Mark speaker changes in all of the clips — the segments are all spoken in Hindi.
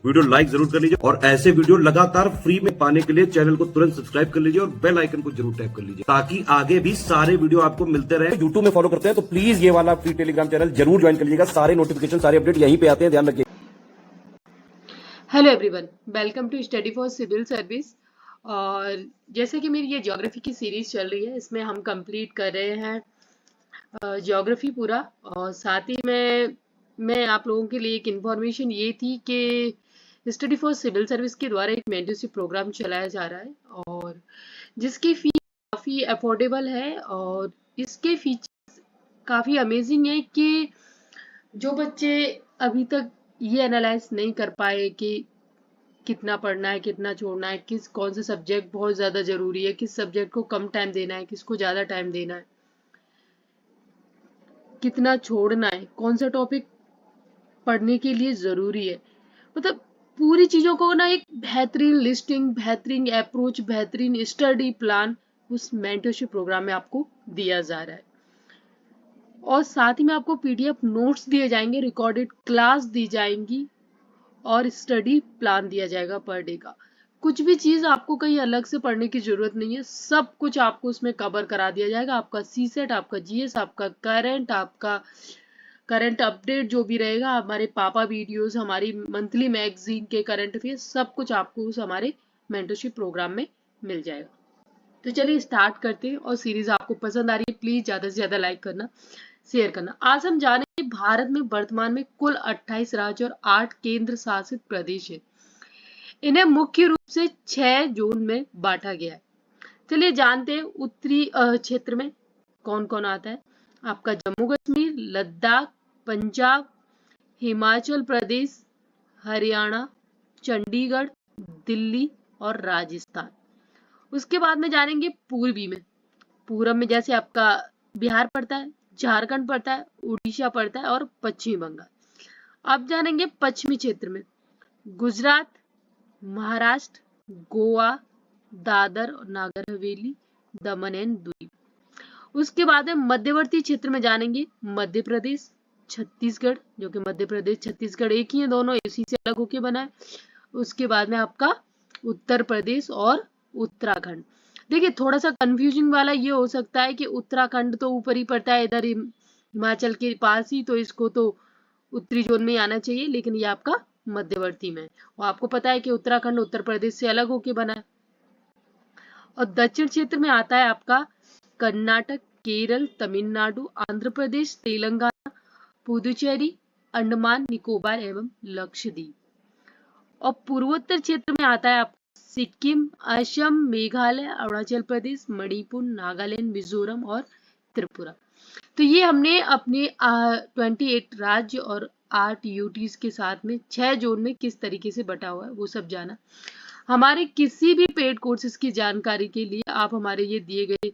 Speaker 1: वीडियो लाइक जरूर कर लीजिए और ऐसे वीडियो लगातार फ्री में पाने के लिए चैनल को तुरंत सब्सक्राइब कर लीजिए और बेल आइकन को जरूर टैप कर लीजिए ताकि आगे भी सारे वीडियो आपको मिलते रहे। यूट्यूब में फॉलो करते हैं तो प्लीज ये वाला फ्री टेलीग्राम चैनल जरूर ज्वाइन कर लीजिएगा। सारे नोटिफिकेशन सारे अपडेट यहीं पे आते हैं, ध्यान रखिए।
Speaker 2: Hello everyone, welcome to study for civil service. और जैसे कि मेरी ये ज्योग्राफी की सीरीज चल रही है, इसमें हम कंप्लीट कर रहे हैं ज्योग्राफी पूरा। और साथ ही में मैं आप लोगों के लिए एक इन्फॉर्मेशन ये थी कि स्टडी फॉर सिविल सर्विस के द्वारा एक मेंटरशिप प्रोग्राम चलाया जा रहा है और जिसकी फी काफ़ी अफोर्डेबल है और इसके फीचर्स काफ़ी अमेजिंग है कि जो बच्चे अभी तक ये एनालाइज नहीं कर पाए कि कितना पढ़ना है, कितना छोड़ना है, कौन सा सब्जेक्ट बहुत ज़्यादा ज़रूरी है, किस सब्जेक्ट को कम टाइम देना है, किसको ज़्यादा टाइम देना है, कितना छोड़ना है, कौन सा टॉपिक पढ़ने के लिए ज़रूरी है। मतलब पूरी चीज़ों को ना एक बेहतरीन लिस्टिंग, बेहतरीन अप्रोच, बेहतरीन स्टडी प्लान उस मेंटरशिप प्रोग्राम में आपको दिया जा रहा है। और साथ ही में आपको पीडीएफ नोट्स दिए जाएंगे, रिकॉर्डेड क्लास दी जाएंगी और स्टडी प्लान दिया जाएगा पर डे का। कुछ भी चीज आपको कहीं अलग से पढ़ने की जरूरत नहीं है, सब कुछ आपको उसमें कवर करा दिया जाएगा। आपका सीसेट, आपका जीएस, आपका करंट अपडेट जो भी रहेगा, हमारे पापा वीडियोस, हमारी मंथली मैगजीन के करंट अफेयर, सब कुछ आपको उस हमारे मेंटरशिप प्रोग्राम में मिल जाएगा। तो चलिए स्टार्ट करते हैं। और सीरीज आपको पसंद आ रही है, प्लीज ज्यादा से ज्यादा लाइक करना, शेयर करना। आज हम जानेंगे भारत में वर्तमान में कुल 28 राज्य और 8 केंद्र शासित प्रदेश है। इन्हें मुख्य रूप से 6 जोन में बांटा गया है। चलिए जानते हैं उत्तरी क्षेत्र में कौन कौन आता है। आपका जम्मू कश्मीर, लद्दाख, पंजाब, हिमाचल प्रदेश, हरियाणा, चंडीगढ़, दिल्ली और राजस्थान। उसके बाद में जानेंगे पूर्वी में। पूरब में जैसे आपका बिहार पड़ता है, झारखंड पड़ता है, उड़ीसा पड़ता है और पश्चिमी बंगाल। अब जानेंगे पश्चिमी क्षेत्र में गुजरात, महाराष्ट्र, गोवा, दादर और नागर हवेली, दमन एंड दीव। उसके बाद में मध्यवर्ती क्षेत्र में जानेंगे मध्य प्रदेश, छत्तीसगढ़, जो कि मध्य प्रदेश छत्तीसगढ़ एक ही है, दोनों इसी से अलग होके बना है। उसके बाद में आपका उत्तर प्रदेश और उत्तराखंड। देखिए थोड़ा सा कंफ्यूजिंग वाला ये हो सकता है कि उत्तराखंड तो ऊपर ही पड़ता है, इधर हिमाचल के पास ही, तो इसको तो उत्तरी जोन में आना चाहिए, लेकिन ये आपका मध्यवर्ती में है। और आपको पता है कि उत्तराखंड उत्तर प्रदेश से अलग होके बना है। और दक्षिण क्षेत्र में आता है आपका कर्नाटक, केरल, तमिलनाडु, आंध्र प्रदेश, तेलंगाना, पुदुचेरी, अंडमान निकोबार एवं लक्षद्वीप। और पूर्वोत्तर क्षेत्र में आता है आपका सिक्किम, असम, मेघालय, अरुणाचल प्रदेश, मणिपुर, नागालैंड, मिजोरम और त्रिपुरा। तो ये हमने अपने 28 राज्य और 8 यूटीज के साथ में 6 जोन में किस तरीके से बटा हुआ है वो सब जाना। हमारे किसी भी पेड कोर्सेज की जानकारी के लिए आप हमारे ये दिए गए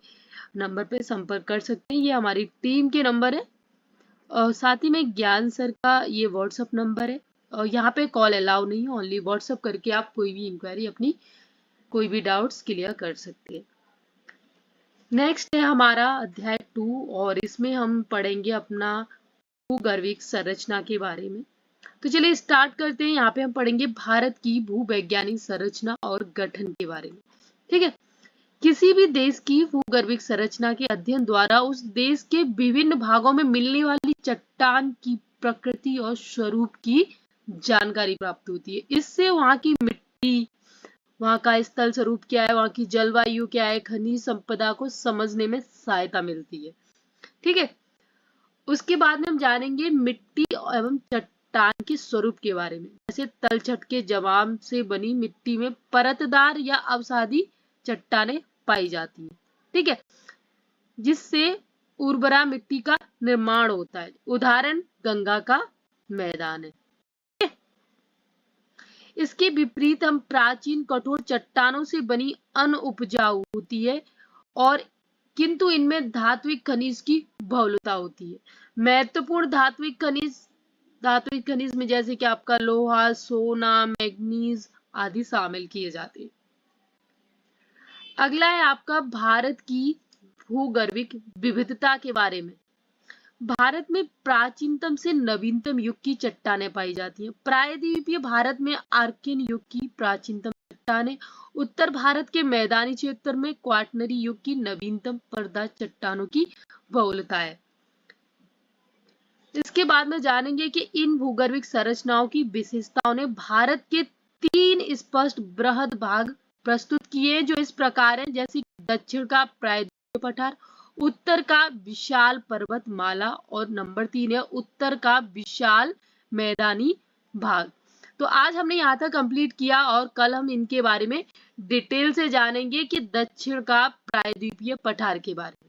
Speaker 2: नंबर पे संपर्क कर सकते हैं। ये हमारी टीम के नंबर है और साथ ही में ज्ञान सर का ये व्हाट्सअप नंबर है। और यहाँ पे कॉल अलाउ नहीं है, ओनली व्हाट्सअप करके आप कोई भी इंक्वायरी, अपनी कोई भी डाउट्स क्लियर कर सकते हैं। नेक्स्ट है हमारा अध्याय 2 और इसमें हम पढ़ेंगे अपना भूगर्भिक संरचना के बारे में। तो चलिए स्टार्ट करते हैं। यहाँ पे हम पढ़ेंगे भारत की भूवैज्ञानिक संरचना और गठन के बारे में। ठीक है, किसी भी देश की भूगर्भिक संरचना के अध्ययन द्वारा उस देश के विभिन्न भागों में मिलने वाली चट्टान की प्रकृति और स्वरूप की जानकारी प्राप्त होती है। इससे वहां की मिट्टी, वहां का स्थल स्वरूप क्या है, वहां की जलवायु क्या है, खनिज संपदा को समझने में सहायता मिलती है। ठीक है, उसके बाद में हम जानेंगे मिट्टी एवं चट्टान के स्वरूप के बारे में। जैसे तलछट के जवाब से बनी मिट्टी में परतदार या अवसादी चट्टानें पाई जाती हैं। ठीक है, जिससे उर्वरा मिट्टी का निर्माण होता है। उदाहरण गंगा का मैदान है। इसके विपरीत हम प्राचीन कठोर चट्टानों से बनी अनउपजाऊ होती है और किंतु इनमें धात्विक खनिज की बहुलता होती है। महत्वपूर्ण धात्विक खनिज में जैसे कि आपका लोहा, सोना, मैग्नीज आदि शामिल किए जाते हैं। अगला है आपका भारत की भूगर्भिक विविधता के बारे में। भारत में प्राचीनतम से नवीनतम युग की चट्टानें पाई जाती हैं। प्रायद्वीपीय भारत में आर्कियन युग की प्राचीनतम चट्टानें, उत्तर भारत के मैदानी क्षेत्र में क्वाटरनरी युग की नवीनतम पर्दा चट्टानों की बहुलता है। इसके बाद में जानेंगे कि इन भूगर्भिक संरचनाओं की विशेषताओं ने भारत के 3 स्पष्ट बृहद भाग प्रस्तुत किए जो इस प्रकार हैं, जैसे दक्षिण का प्रायद्वीपीय पठार, उत्तर का विशाल पर्वतमाला और नंबर 3 है उत्तर का विशाल मैदानी भाग। तो आज हमने यहाँ तक कंप्लीट किया और कल हम इनके बारे में डिटेल से जानेंगे कि दक्षिण का प्रायद्वीपीय पठार के बारे में।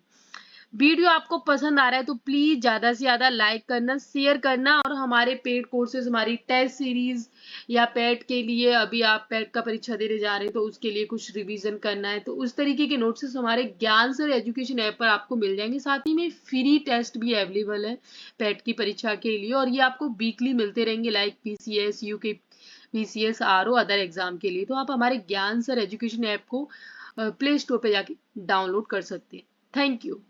Speaker 2: वीडियो आपको पसंद आ रहा है तो प्लीज ज्यादा से ज्यादा लाइक करना, शेयर करना और हमारे पेड कोर्सेज, हमारी टेस्ट सीरीज या पेट के लिए अभी आप पेट का परीक्षा देने जा रहे हैं तो उसके लिए कुछ रिवीजन करना है तो उस तरीके के नोट्स हमारे ज्ञान सर एजुकेशन ऐप पर आपको मिल जाएंगे। साथ ही में फ्री टेस्ट भी अवेलेबल है पेट की परीक्षा के लिए और ये आपको वीकली मिलते रहेंगे, like PCS, UK PCS, RO other exam के लिए। तो आप हमारे ज्ञान सर एजुकेशन ऐप को प्ले स्टोर पे जाके डाउनलोड कर सकते हैं। Thank you.